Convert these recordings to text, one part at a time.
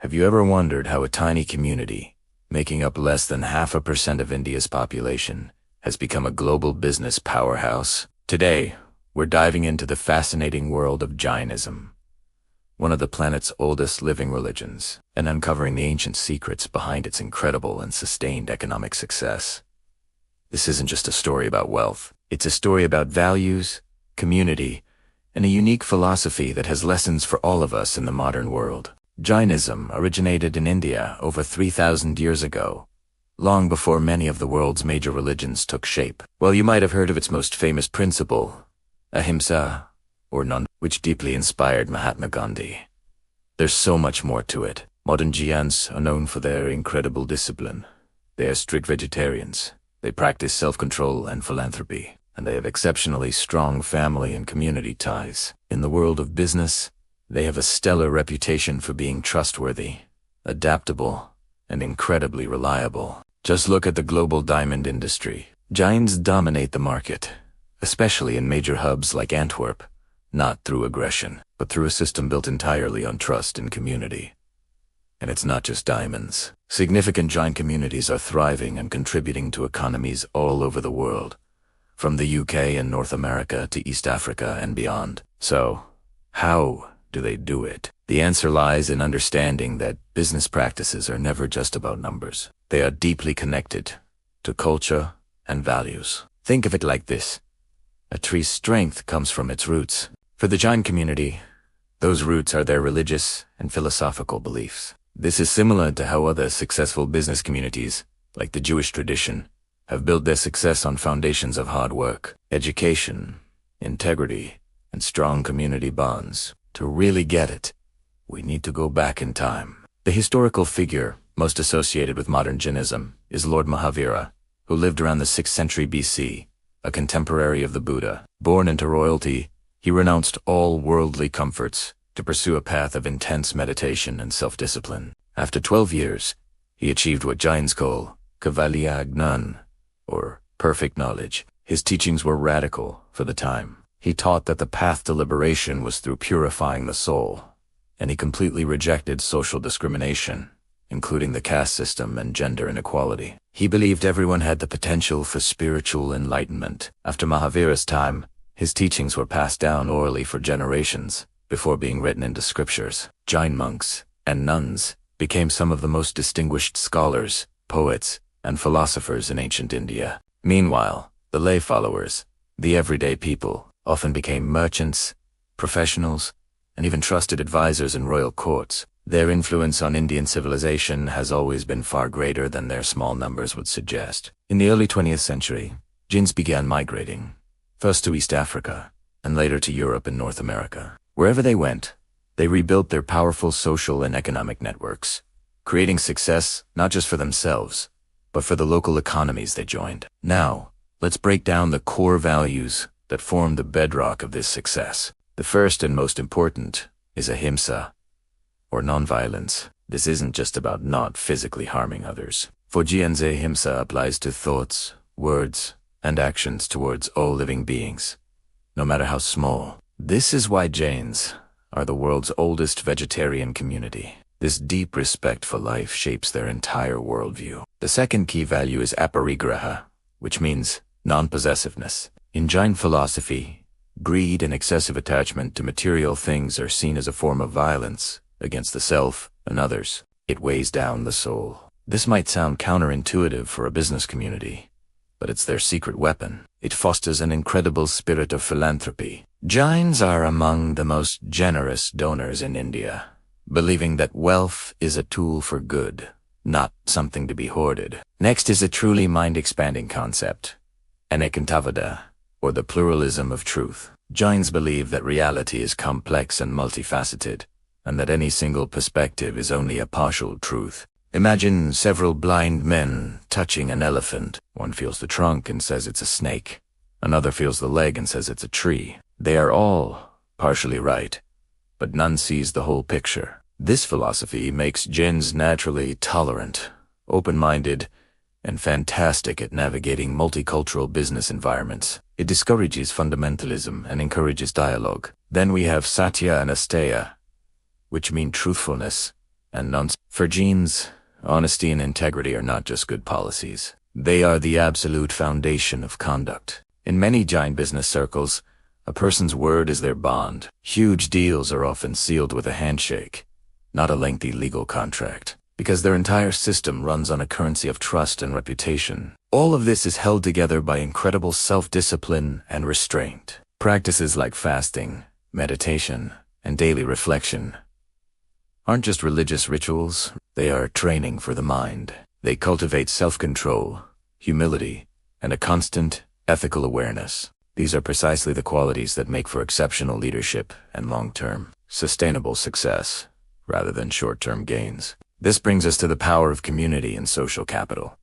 Have you ever wondered how a tiny community, making up less than 0.5% of India's population, has become a global business powerhouse? Today, we're diving into the fascinating world of Jainism, one of the planet's oldest living religions, and uncovering the ancient secrets behind its incredible and sustained economic success. This isn't just a story about wealth. It's a story about values, community, and a unique philosophy that has lessons for all of us in the modern world. Jainism originated in India over 3,000 years ago, long before many of the world's major religions took shape. Well, you might have heard of its most famous principle, ahimsa, or non, which deeply inspired Mahatma Gandhi. There's so much more to it. Modern Jains are known for their incredible discipline. They are strict vegetarians. They practice self-control and philanthropy, and they have exceptionally strong family and community ties. In the world of business, they have a stellar reputation for being trustworthy, adaptable, and incredibly reliable. Just look at the global diamond industry. Jains dominate the market, especially in major hubs like Antwerp, not through aggression, but through a system built entirely on trust and community. And it's not just diamonds. Significant Jain communities are thriving and contributing to economies all over the world, from the UK and North America to East Africa and beyond. So, how do they do it? The answer lies in understanding that business practices are never just about numbers. They are deeply connected to culture and values. Think of it like this. A tree's strength comes from its roots. For the Jain community, those roots are their religious and philosophical beliefs. This is similar to how other successful business communities, like the Jewish tradition, have built their success on foundations of hard work, education, integrity, and strong community bonds. To really get it, we need to go back in time. The historical figure most associated with modern Jainism is Lord Mahavira, who lived around the 6th century BC, a contemporary of the Buddha. Born into royalty, he renounced all worldly comforts to pursue a path of intense meditation and self-discipline. After 12 years, he achieved what Jains call Kaivalya Gnan, or perfect knowledge. His teachings were radical for the time. He taught that the path to liberation was through purifying the soul, and he completely rejected social discrimination, including the caste system and gender inequality. He believed everyone had the potential for spiritual enlightenment. After Mahavira's time, his teachings were passed down orally for generations before being written into scriptures. Jain monks and nuns became some of the most distinguished scholars, poets, and philosophers in ancient India. Meanwhile, the lay followers, the everyday people, often became merchants, professionals, and even trusted advisors in royal courts. Their influence on Indian civilization has always been far greater than their small numbers would suggest. In the early 20th century, Jains began migrating, first to East Africa, and later to Europe and North America. Wherever they went, they rebuilt their powerful social and economic networks, creating success not just for themselves, but for the local economies they joined. Now, let's break down the core values that form the bedrock of this success. The first and most important is ahimsa, or nonviolence. This isn't just about not physically harming others. For Jains, ahimsa applies to thoughts, words, and actions towards all living beings, no matter how small. This is why Jains are the world's oldest vegetarian community. This deep respect for life shapes their entire worldview. The second key value is aparigraha, which means non-possessiveness. In Jain philosophy, greed and excessive attachment to material things are seen as a form of violence against the self and others. It weighs down the soul. This might sound counterintuitive for a business community, but it's their secret weapon. It fosters an incredible spirit of philanthropy. Jains are among the most generous donors in India, believing that wealth is a tool for good, not something to be hoarded. Next is a truly mind-expanding concept, anekantavada, or the pluralism of truth. Jains believe that reality is complex and multifaceted, and that any single perspective is only a partial truth. Imagine several blind men touching an elephant. One feels the trunk and says it's a snake. Another feels the leg and says it's a tree. They are all partially right, but none sees the whole picture. This philosophy makes Jains naturally tolerant, open-minded, and fantastic at navigating multicultural business environments. It discourages fundamentalism and encourages dialogue. Then we have satya and asteya, which mean truthfulness, and nonsense. For Jains, honesty and integrity are not just good policies. They are the absolute foundation of conduct. In many Jain business circles, a person's word is their bond. Huge deals are often sealed with a handshake, not a lengthy legal contract, because their entire system runs on a currency of trust and reputation. All of this is held together by incredible self-discipline and restraint. Practices like fasting, meditation, and daily reflection aren't just religious rituals, they are training for the mind. They cultivate self-control, humility, and a constant ethical awareness. These are precisely the qualities that make for exceptional leadership and long-term, sustainable success, rather than short-term gains. This brings us to the power of community and social capital.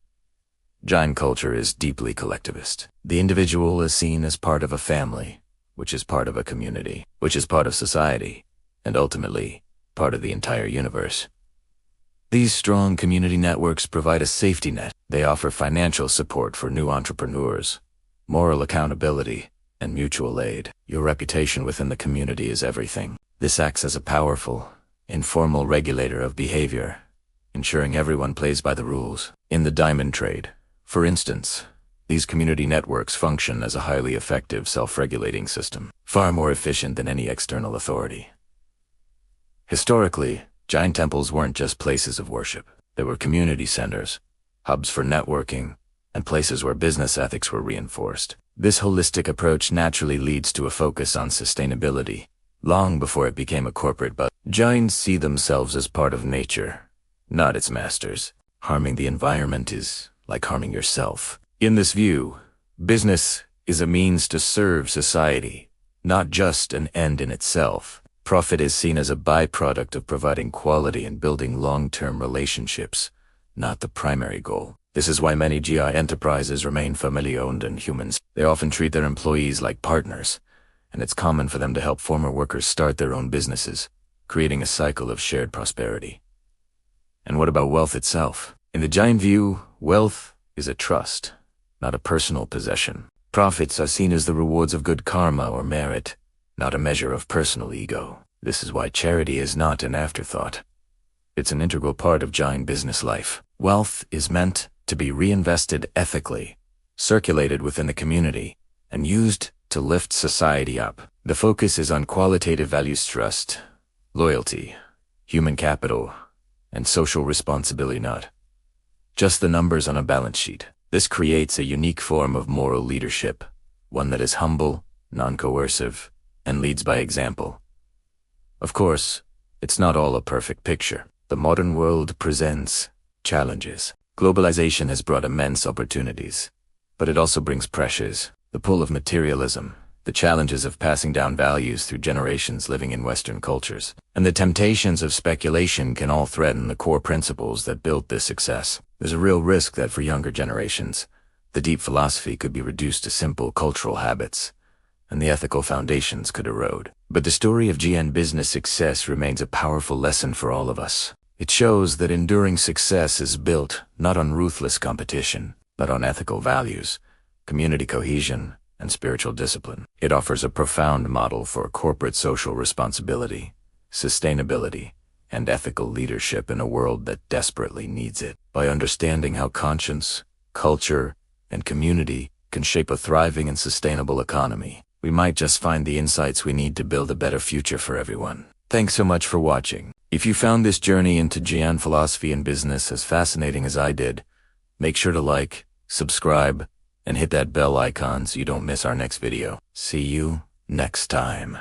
Jain culture is deeply collectivist. The individual is seen as part of a family, which is part of a community, which is part of society, and ultimately, part of the entire universe. These strong community networks provide a safety net. They offer financial support for new entrepreneurs, moral accountability, and mutual aid. Your reputation within the community is everything. This acts as a powerful, informal regulator of behavior, ensuring everyone plays by the rules. In the diamond trade, for instance, these community networks function as a highly effective self-regulating system, far more efficient than any external authority. Historically, Jain temples weren't just places of worship. They were community centers, hubs for networking, and places where business ethics were reinforced. This holistic approach naturally leads to a focus on sustainability, long before it became a corporate buzz. Jains see themselves as part of nature, not its masters. Harming the environment is like harming yourself. In this view, business is a means to serve society, not just an end in itself. Profit is seen as a byproduct of providing quality and building long-term relationships, not the primary goal. This is why many GI enterprises remain family-owned and humans. They often treat their employees like partners, and it's common for them to help former workers start their own businesses, creating a cycle of shared prosperity. And what about wealth itself? In the Jain view, wealth is a trust, not a personal possession. Profits are seen as the rewards of good karma or merit, not a measure of personal ego. This is why charity is not an afterthought. It's an integral part of Jain business life. Wealth is meant to be reinvested ethically, circulated within the community, and used to lift society up. The focus is on qualitative values: trust, loyalty, human capital, and social responsibility, not just the numbers on a balance sheet. This creates a unique form of moral leadership, one that is humble, non-coercive, and leads by example. Of course, it's not all a perfect picture. The modern world presents challenges. Globalization has brought immense opportunities, but it also brings pressures. The pull of materialism, the challenges of passing down values through generations living in Western cultures, and the temptations of speculation can all threaten the core principles that built this success. There's a real risk that for younger generations, the deep philosophy could be reduced to simple cultural habits, and the ethical foundations could erode. But the story of Jain business success remains a powerful lesson for all of us. It shows that enduring success is built not on ruthless competition, but on ethical values, community cohesion, and spiritual discipline. It offers a profound model for corporate social responsibility, sustainability, and ethical leadership in a world that desperately needs it. By understanding how conscience, culture, and community can shape a thriving and sustainable economy, we might just find the insights we need to build a better future for everyone. Thanks so much for watching. If you found this journey into Jain philosophy and business as fascinating as I did, make sure to like, subscribe, and hit that bell icon so you don't miss our next video. See you next time.